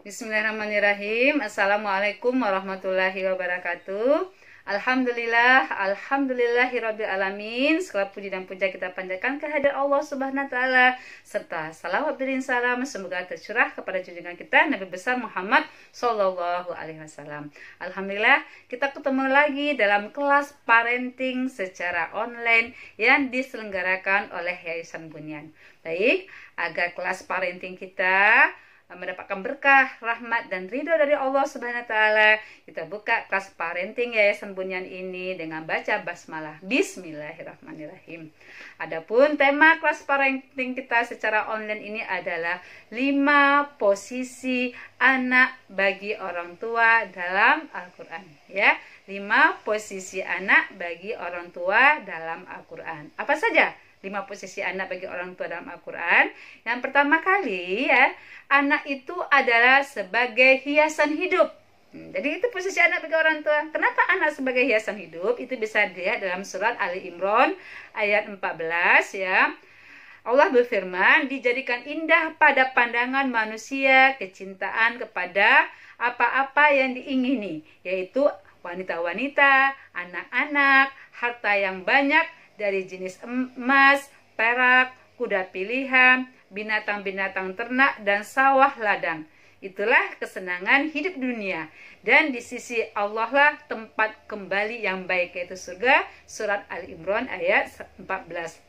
Bismillahirrahmanirrahim. Assalamualaikum warahmatullahi wabarakatuh. Alhamdulillahirabbil alamin. Segala puji dan puja kita panjatkan kehadirat Allah Subhanahu wa taala serta salawat beriring salam semoga tercurah kepada junjungan kita Nabi besar Muhammad sallallahu alaihi wasallam. Alhamdulillah kita ketemu lagi dalam kelas parenting secara online yang diselenggarakan oleh Yayasan Bunyan. Baik, agar kelas parenting kita mendapatkan berkah, rahmat dan ridho dari Allah Subhanahu wa taala, kita buka kelas parenting Yayasan Bunyan ini dengan baca basmalah. Bismillahirrahmanirrahim. Adapun tema kelas parenting kita secara online ini adalah 5 posisi anak bagi orang tua dalam Al-Qur'an, ya. 5 posisi anak bagi orang tua dalam Al-Qur'an. Apa saja 5 posisi anak bagi orang tua dalam Al-Quran? Yang pertama kali, ya, anak itu adalah sebagai hiasan hidup. Jadi itu posisi anak bagi orang tua. Kenapa anak sebagai hiasan hidup? Itu bisa dilihat dalam surat Ali Imran ayat 14, ya. Allah berfirman, dijadikan indah pada pandangan manusia kecintaan kepada apa-apa yang diingini, yaitu wanita-wanita, anak-anak, harta yang banyak, dari jenis emas, perak, kuda pilihan, binatang-binatang ternak, dan sawah ladang. Itulah kesenangan hidup dunia. Dan di sisi Allah lah tempat kembali yang baik, yaitu surga. Surat Ali Imran ayat 14.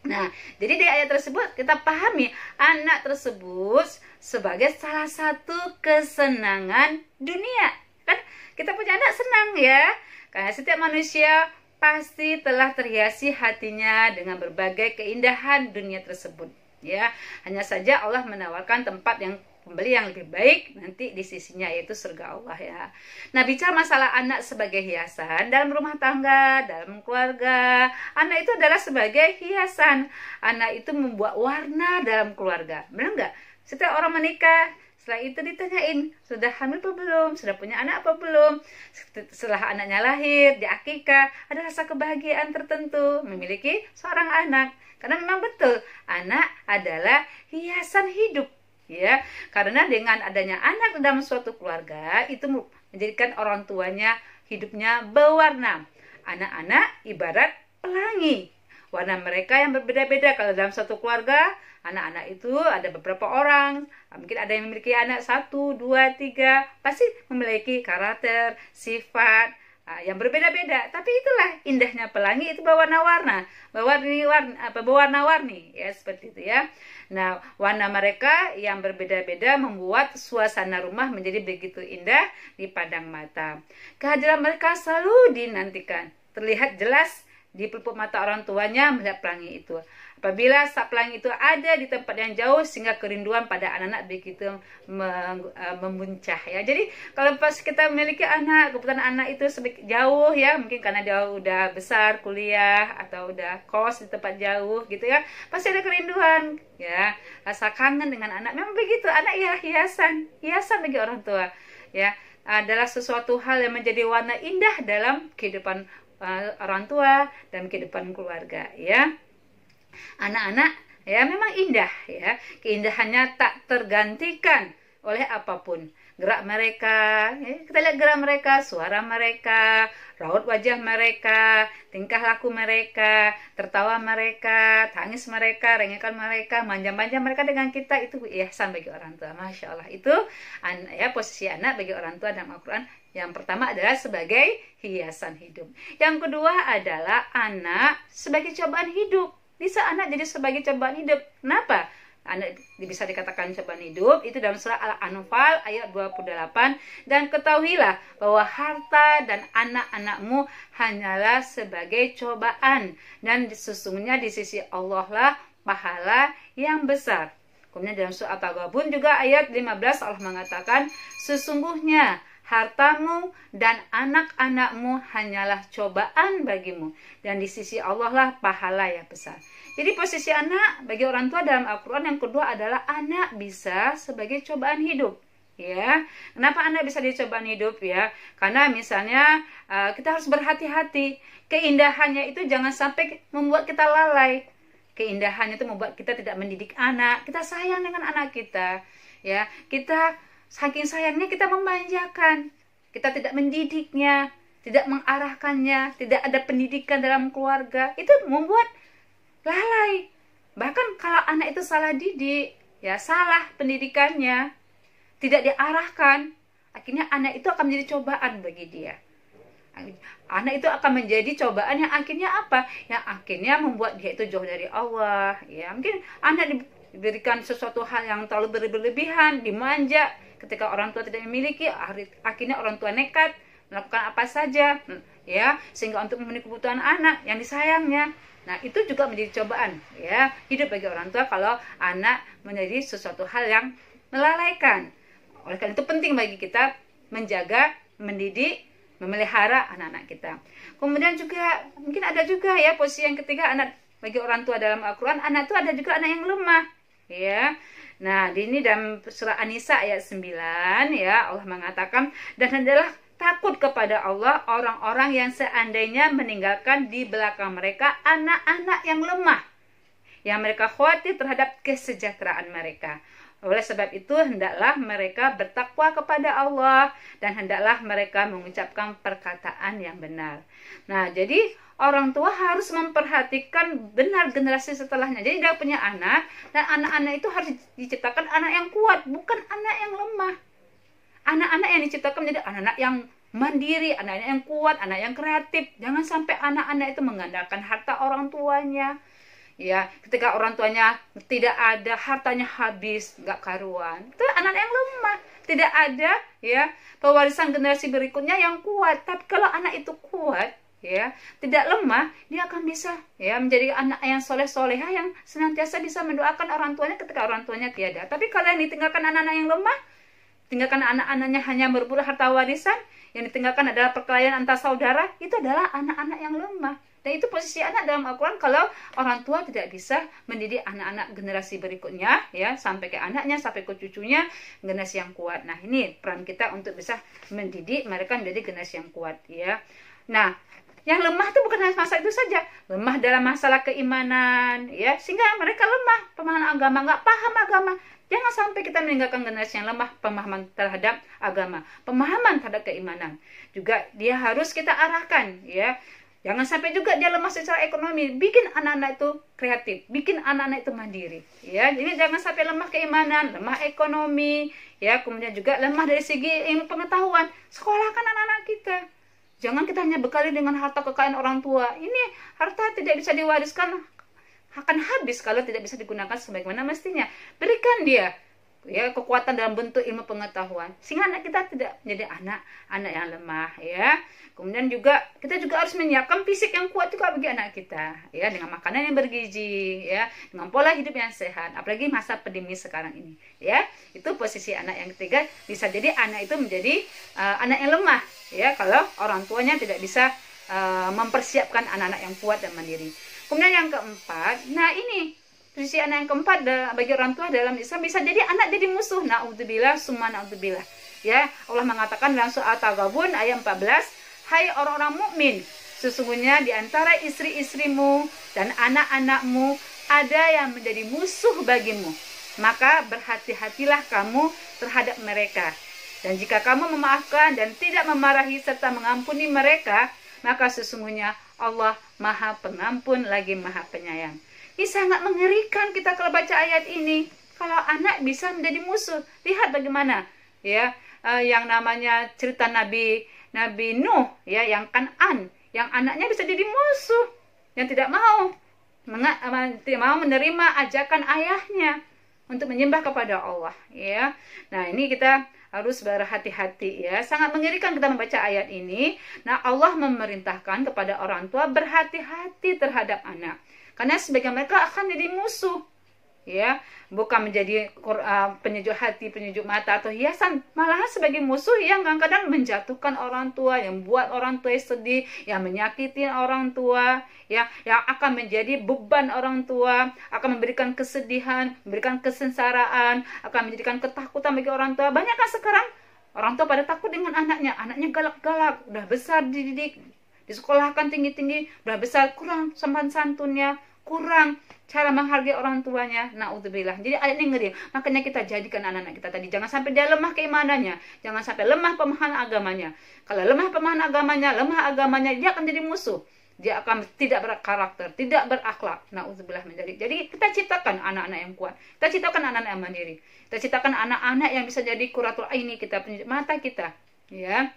Nah, jadi di ayat tersebut kita pahami anak tersebut sebagai salah satu kesenangan dunia. Kan kita punya anak senang, ya. Karena setiap manusia pasti telah terhiasi hatinya dengan berbagai keindahan dunia tersebut, ya. Hanya saja Allah menawarkan tempat yang kembali yang lebih baik nanti di sisinya, yaitu surga Allah, ya. Nah, bicara masalah anak sebagai hiasan dalam rumah tangga, dalam keluarga, anak itu adalah sebagai hiasan. Anak itu membuat warna dalam keluarga. Benar nggak? Setiap orang menikah, setelah itu ditanyain, sudah hamil apa belum? Sudah punya anak apa belum? Setelah anaknya lahir, di akikah, ada rasa kebahagiaan tertentu memiliki seorang anak. Karena memang betul, anak adalah hiasan hidup, ya. Karena dengan adanya anak dalam suatu keluarga, itu menjadikan orang tuanya hidupnya berwarna. Anak-anak ibarat pelangi. Warna mereka yang berbeda-beda. Kalau dalam suatu keluarga, anak-anak itu ada beberapa orang, mungkin ada yang memiliki anak 1, 2, 3, pasti memiliki karakter, sifat yang berbeda-beda. Tapi itulah indahnya pelangi, itu berwarna-warna, berwarna-warni, ya, seperti itu, ya. Nah, warna mereka yang berbeda-beda membuat suasana rumah menjadi begitu indah dipandang mata. Kehadiran mereka selalu dinantikan, terlihat jelas di pelupuk mata orang tuanya melihat pelangi itu. Apabila saat pelangi itu ada di tempat yang jauh, sehingga kerinduan pada anak-anak begitu memuncah, ya. Jadi kalau pas kita memiliki anak, kebetulan anak itu jauh, ya, mungkin karena dia udah besar kuliah atau udah kos di tempat jauh gitu, ya, pasti ada kerinduan, ya, rasa kangen dengan anak. Memang begitu, anak ya hiasan bagi orang tua, ya, adalah sesuatu hal yang menjadi warna indah dalam kehidupan orang tua dan kehidupan keluarga, ya. Anak-anak, ya, memang indah, ya. Keindahannya tak tergantikan oleh apapun. Gerak mereka, ya, kita lihat gerak mereka, suara mereka, raut wajah mereka, tingkah laku mereka, tertawa mereka, tangis mereka, rengekan mereka, manja-manja mereka dengan kita, itu ihsan bagi orang tua. Masya Allah, itu ya, posisi anak bagi orang tua dalam Al-Quran. Yang pertama adalah sebagai hiasan hidup. Yang kedua adalah anak sebagai cobaan hidup. Bisa anak jadi sebagai cobaan hidup. Kenapa? Anak bisa dikatakan cobaan hidup itu dalam surah Al-Anfal ayat 28. Dan ketahuilah bahwa harta dan anak-anakmu hanyalah sebagai cobaan, dan sesungguhnya di sisi Allah lah pahala yang besar. Kemudian dalam surah At-Taghabun juga ayat 15 Allah mengatakan, sesungguhnya hartamu dan anak-anakmu hanyalah cobaan bagimu, dan di sisi Allah lah pahala yang besar. Jadi posisi anak bagi orang tua dalam Al-Quran yang kedua adalah anak bisa sebagai cobaan hidup, ya. Kenapa anak bisa jadi cobaan hidup, ya? Karena misalnya kita harus berhati-hati. Keindahannya itu jangan sampai membuat kita lalai. Keindahannya itu membuat kita tidak mendidik anak. Kita sayang dengan anak kita, ya. Kita saking sayangnya kita memanjakan, kita tidak mendidiknya, tidak mengarahkannya, tidak ada pendidikan dalam keluarga, itu membuat lalai. Bahkan kalau anak itu salah didik, ya salah pendidikannya, tidak diarahkan, akhirnya anak itu akan menjadi cobaan bagi dia. Anak itu akan menjadi cobaan yang akhirnya apa? Yang akhirnya membuat dia itu jauh dari Allah. Ya, mungkin anak diberikan sesuatu hal yang terlalu berlebihan, dimanja. Ketika orang tua tidak memiliki, akhirnya orang tua nekat melakukan apa saja, ya, sehingga untuk memenuhi kebutuhan anak yang disayangnya. Nah, itu juga menjadi cobaan, ya, hidup bagi orang tua kalau anak menjadi sesuatu hal yang melalaikan. Oleh karena itu penting bagi kita menjaga, mendidik, memelihara anak-anak kita. Kemudian juga mungkin ada juga ya posisi yang ketiga, anak bagi orang tua dalam Al-Quran, anak itu ada juga anak yang lemah, ya. Nah, ini dalam surah An-Nisa ayat 9, ya, Allah mengatakan, dan hendaklah takut kepada Allah orang-orang yang seandainya meninggalkan di belakang mereka anak-anak yang lemah, yang mereka khawatir terhadap kesejahteraan mereka. Oleh sebab itu, hendaklah mereka bertakwa kepada Allah dan hendaklah mereka mengucapkan perkataan yang benar. Nah, jadi orang tua harus memperhatikan benar generasi setelahnya. Jadi dia punya anak, dan anak-anak itu harus diciptakan anak yang kuat, bukan anak yang lemah. Anak-anak yang diciptakan menjadi anak-anak yang mandiri, anak-anak yang kuat, anak yang kreatif. Jangan sampai anak-anak itu mengandalkan harta orang tuanya. Ya, ketika orang tuanya tidak ada, hartanya habis, nggak karuan, itu anak yang lemah, tidak ada ya pewarisan generasi berikutnya yang kuat. Tapi kalau anak itu kuat, ya, tidak lemah, dia akan bisa ya menjadi anak yang soleh-soleha yang senantiasa bisa mendoakan orang tuanya ketika orang tuanya tiada. Tapi kalau yang ditinggalkan anak-anak yang lemah, tinggalkan anak-anaknya hanya berburu harta warisan, yang ditinggalkan adalah perkelahian antar saudara, itu adalah anak-anak yang lemah. Dan itu posisi anak dalam Al-Quran kalau orang tua tidak bisa mendidik anak-anak generasi berikutnya, ya, sampai ke anaknya, sampai ke cucunya, generasi yang kuat. Nah, ini peran kita untuk bisa mendidik mereka menjadi generasi yang kuat, ya. Nah, yang lemah itu bukan hanya masalah itu saja, lemah dalam masalah keimanan, ya, sehingga mereka lemah pemahaman agama, nggak paham agama. Jangan sampai kita meninggalkan generasi yang lemah pemahaman terhadap agama, pemahaman terhadap keimanan. Juga dia harus kita arahkan, ya. Jangan sampai juga dia lemah secara ekonomi. Bikin anak-anak itu kreatif, bikin anak-anak itu mandiri, ya. Jadi jangan sampai lemah keimanan, lemah ekonomi, ya. Kemudian juga lemah dari segi ilmu pengetahuan. Sekolahkan anak-anak kita. Jangan kita hanya bekali dengan harta kekayaan orang tua. Ini harta tidak bisa diwariskan, akan habis kalau tidak bisa digunakan sebagaimana mestinya. Berikan dia ya kekuatan dalam bentuk ilmu pengetahuan, sehingga anak kita tidak menjadi anak yang lemah, ya. Kemudian juga kita juga harus menyiapkan fisik yang kuat juga bagi anak kita, ya, dengan makanan yang bergizi, ya, dengan pola hidup yang sehat, apalagi masa pandemi sekarang ini, ya. Itu posisi anak yang ketiga, bisa jadi anak itu menjadi anak yang lemah, ya, kalau orang tuanya tidak bisa mempersiapkan anak-anak yang kuat dan mandiri. Kemudian yang keempat, nah ini posisi anak yang keempat bagi orang tua dalam Islam, bisa jadi anak jadi musuh. Na'udzubillah summa na'udzubillah. Ya, Allah mengatakan dalam surah At-Taghabun ayat 14, hai orang-orang mukmin, sesungguhnya di antara istri-istrimu dan anak-anakmu ada yang menjadi musuh bagimu. Maka berhati-hatilah kamu terhadap mereka. Dan jika kamu memaafkan dan tidak memarahi serta mengampuni mereka, maka sesungguhnya Allah Maha Pengampun lagi Maha Penyayang. Ini sangat mengerikan kita kalau baca ayat ini. Kalau anak bisa menjadi musuh. Lihat bagaimana ya yang namanya cerita Nabi Nuh, ya, yang Kan'an, yang anaknya bisa jadi musuh, yang tidak mau menerima ajakan ayahnya untuk menyembah kepada Allah, ya. Nah, ini kita harus berhati-hati, ya. Sangat mengerikan kita membaca ayat ini. Nah, Allah memerintahkan kepada orang tua berhati-hati terhadap anak. Karena sebagian mereka akan jadi musuh, ya, bukan menjadi penyejuk hati, penyejuk mata atau hiasan, malahan sebagai musuh yang kadang-kadang menjatuhkan orang tua, yang buat orang tua sedih, yang menyakiti orang tua, ya, yang akan menjadi beban orang tua, akan memberikan kesedihan, memberikan kesengsaraan, akan menjadikan ketakutan bagi orang tua. Banyak kan sekarang orang tua pada takut dengan anaknya galak-galak, udah besar dididik, disekolahkan tinggi-tinggi, udah besar kurang sopan santunnya, kurang cara menghargai orang tuanya, naudzubillah. Jadi ayat ini ngeri. Makanya kita jadikan anak-anak kita tadi, jangan sampai dia lemah keimanannya, jangan sampai lemah pemahaman agamanya. Kalau lemah pemahaman agamanya, dia akan jadi musuh. Dia akan tidak berkarakter, tidak berakhlak. Naudzubillah menjadi. Jadi kita ciptakan anak-anak yang kuat. Kita ciptakan anak-anak yang mandiri. Kita ciptakan anak-anak yang bisa jadi qurratul aini kita, mata kita, ya.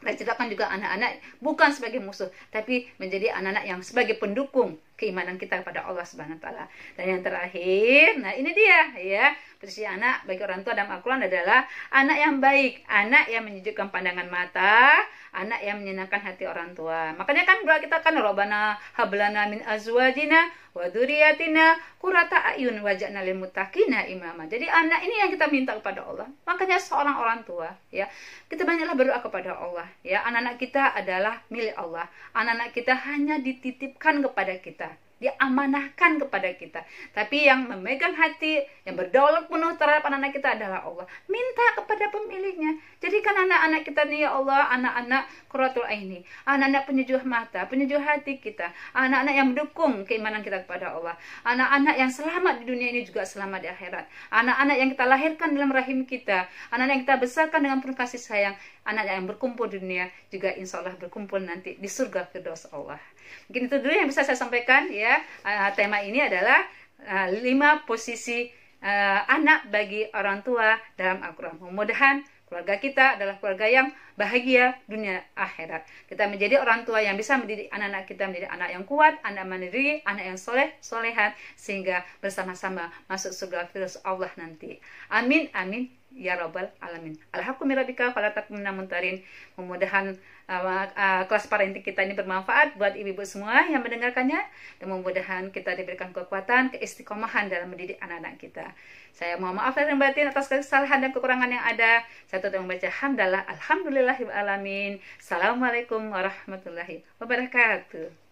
Kita ciptakan juga anak-anak bukan sebagai musuh, tapi menjadi anak-anak yang sebagai pendukung keimanan kita kepada Allah Subhanahu wa taala. Dan yang terakhir, nah ini dia ya, posisi anak bagi orang tua dalam Al-Qur'an adalah anak yang baik, anak yang menyejukkan pandangan mata, anak yang menyenangkan hati orang tua. Makanya kan doa kita kan Rabbana hablana min azwajina wa dzurriyyatina qurrata a'yun waj'alna lil muttaqina imama. Jadi anak ini yang kita minta kepada Allah. Makanya seorang orang tua ya, kita banyaklah berdoa kepada Allah ya. Anak-anak kita adalah milik Allah. Anak-anak kita hanya dititipkan kepada kita, diamanahkan kepada kita. Tapi yang memegang hati, yang berdaulat penuh terhadap anak-anak kita adalah Allah. Minta kepada pemiliknya. Jadikan anak-anak kita nih ya Allah, anak-anak qurratul aini, anak-anak penyejuk mata, penyejuk hati kita, anak-anak yang mendukung keimanan kita kepada Allah, anak-anak yang selamat di dunia ini juga selamat di akhirat, anak-anak yang kita lahirkan dalam rahim kita, anak-anak yang kita besarkan dengan penuh kasih sayang, anak yang berkumpul di dunia juga insya Allah berkumpul nanti di surga firdaus Allah. Mungkin itu dulu yang bisa saya sampaikan ya. Tema ini adalah 5 posisi anak bagi orang tua dalam Al-Quran. Mudah-mudahan keluarga kita adalah keluarga yang bahagia dunia akhirat. Kita menjadi orang tua yang bisa mendidik anak-anak kita menjadi anak yang kuat, anak mandiri, anak yang soleh, solehat, sehingga bersama-sama masuk surga firdaus Allah nanti. Amin, amin. Ya Rabbal Alamin. Alhamdulillah fala takunna muntarin. Mudah-mudahan kelas parenting kita ini bermanfaat buat ibu-ibu semua yang mendengarkannya, dan mudah-mudahan kita diberikan kekuatan, keistiqomahan dalam mendidik anak-anak kita. Saya mohon maaf lahir dan batin atas kesalahan dan kekurangan yang ada. Saya tutup membaca hamdalah alhamdulillahil alamin. Assalamualaikum warahmatullahi wabarakatuh.